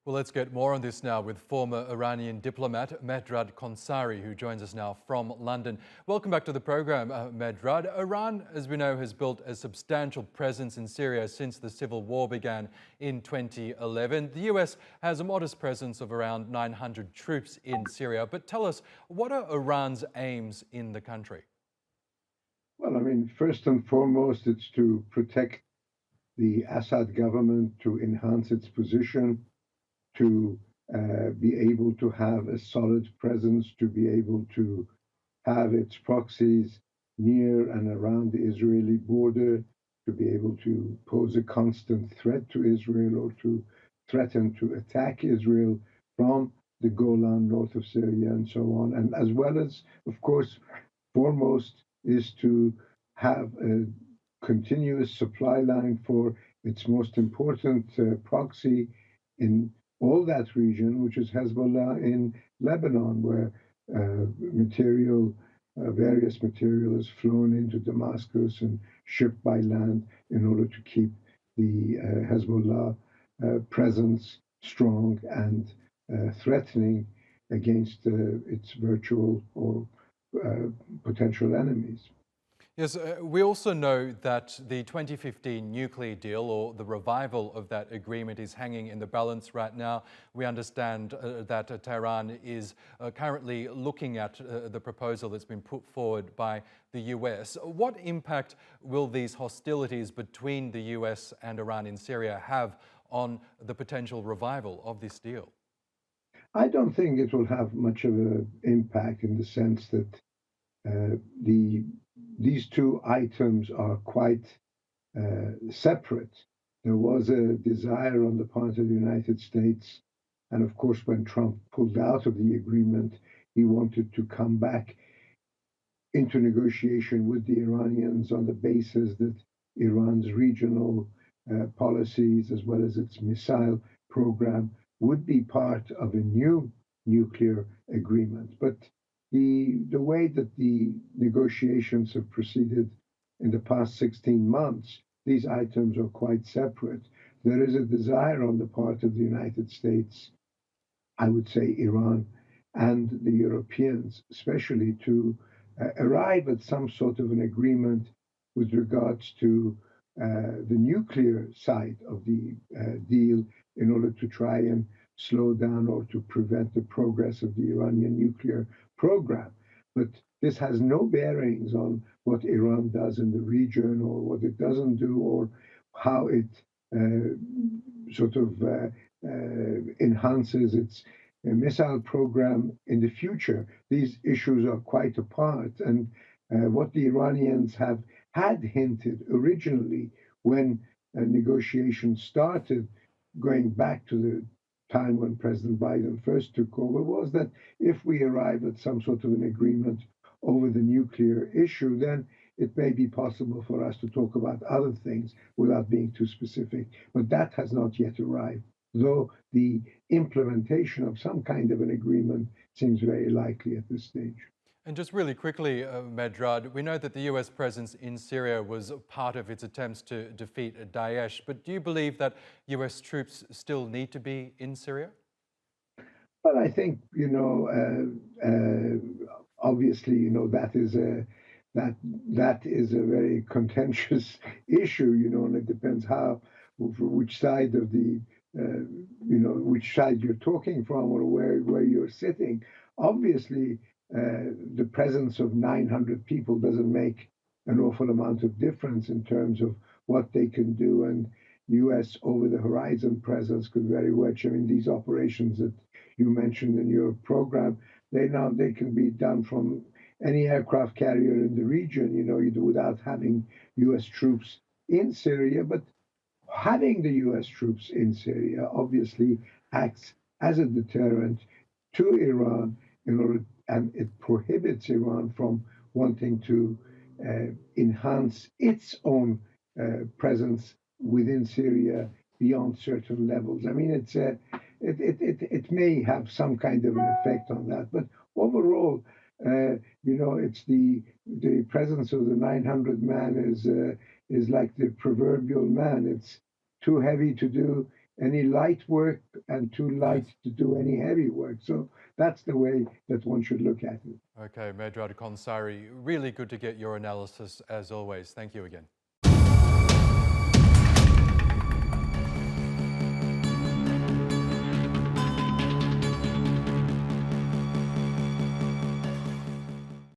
Well, let's get more on this now with former Iranian diplomat Mehrdad Khonsar, who joins us now from London. Welcome back to the program, Mehrdad. Iran, as we know, has built a substantial presence in Syria since the civil war began in 2011. The US has a modest presence of around 900 troops in Syria. But tell us, what are Iran's aims in the country? Well, I mean, first and foremost, it's to protect the Assad government, to enhance its position, to be able to have a solid presence, to be able to have its proxies near and around the Israeli border, to be able to pose a constant threat to Israel or to threaten to attack Israel from the Golan north of Syria and so on. And as well as, of course, foremost is to have a continuous supply line for its most important proxy in all that region, which is Hezbollah in Lebanon, where various material is flown into Damascus and shipped by land in order to keep the Hezbollah presence strong and threatening against its virtual or uh, potential enemies. Yes, we also know that the 2015 nuclear deal, or the revival of that agreement, is hanging in the balance right now. We understand that Tehran is currently looking at the proposal that's been put forward by the US. What impact will these hostilities between the US and Iran in Syria have on the potential revival of this deal? I don't think it will have much of an impact in the sense that uh, the these two items are quite separate. There was a desire on the part of the United States, and of course, when Trump pulled out of the agreement, he wanted to come back into negotiation with the Iranians on the basis that Iran's regional policies, as well as its missile program, would be part of a new nuclear agreement. But the way that the negotiations have proceeded in the past 16 months, these items are quite separate. There is a desire on the part of the United States, I would say Iran, and the Europeans, especially, to arrive at some sort of an agreement with regards to the nuclear side of the deal in order to try and slow down or to prevent the progress of the Iranian nuclear program. But this has no bearings on what Iran does in the region or what it doesn't do or how it uh, sort of enhances its missile program in the future. These issues are quite apart. And what the Iranians have had hinted originally when negotiations started, going back to the time when President Biden first took over, was that if we arrive at some sort of an agreement over the nuclear issue, then it may be possible for us to talk about other things without being too specific. But that has not yet arrived, though the implementation of some kind of an agreement seems very likely at this stage. And just really quickly, Mehrdad, we know that the US presence in Syria was part of its attempts to defeat Daesh, but do you believe that US troops still need to be in Syria? But I think obviously that is a very contentious issue, and it depends how for which side of the which side you're talking from or where you're sitting. Obviously, the presence of 900 people doesn't make an awful amount of difference in terms of what they can do, and U.S. over the horizon presence could very much. I mean, these operations that you mentioned in your program, they can be done from any aircraft carrier in the region, without having U.S. troops in Syria. But having the U.S. troops in Syria obviously acts as a deterrent to Iran and it prohibits Iran from wanting to enhance its own presence within Syria beyond certain levels. I mean, it may have some kind of an effect on that, but overall, it's the presence of the 900 man is like the proverbial man. It's too heavy to do any light work and too light Yes. to do any heavy work. So that's the way that one should look at it. Okay, Mehrdad Khonsari, really good to get your analysis as always. Thank you again.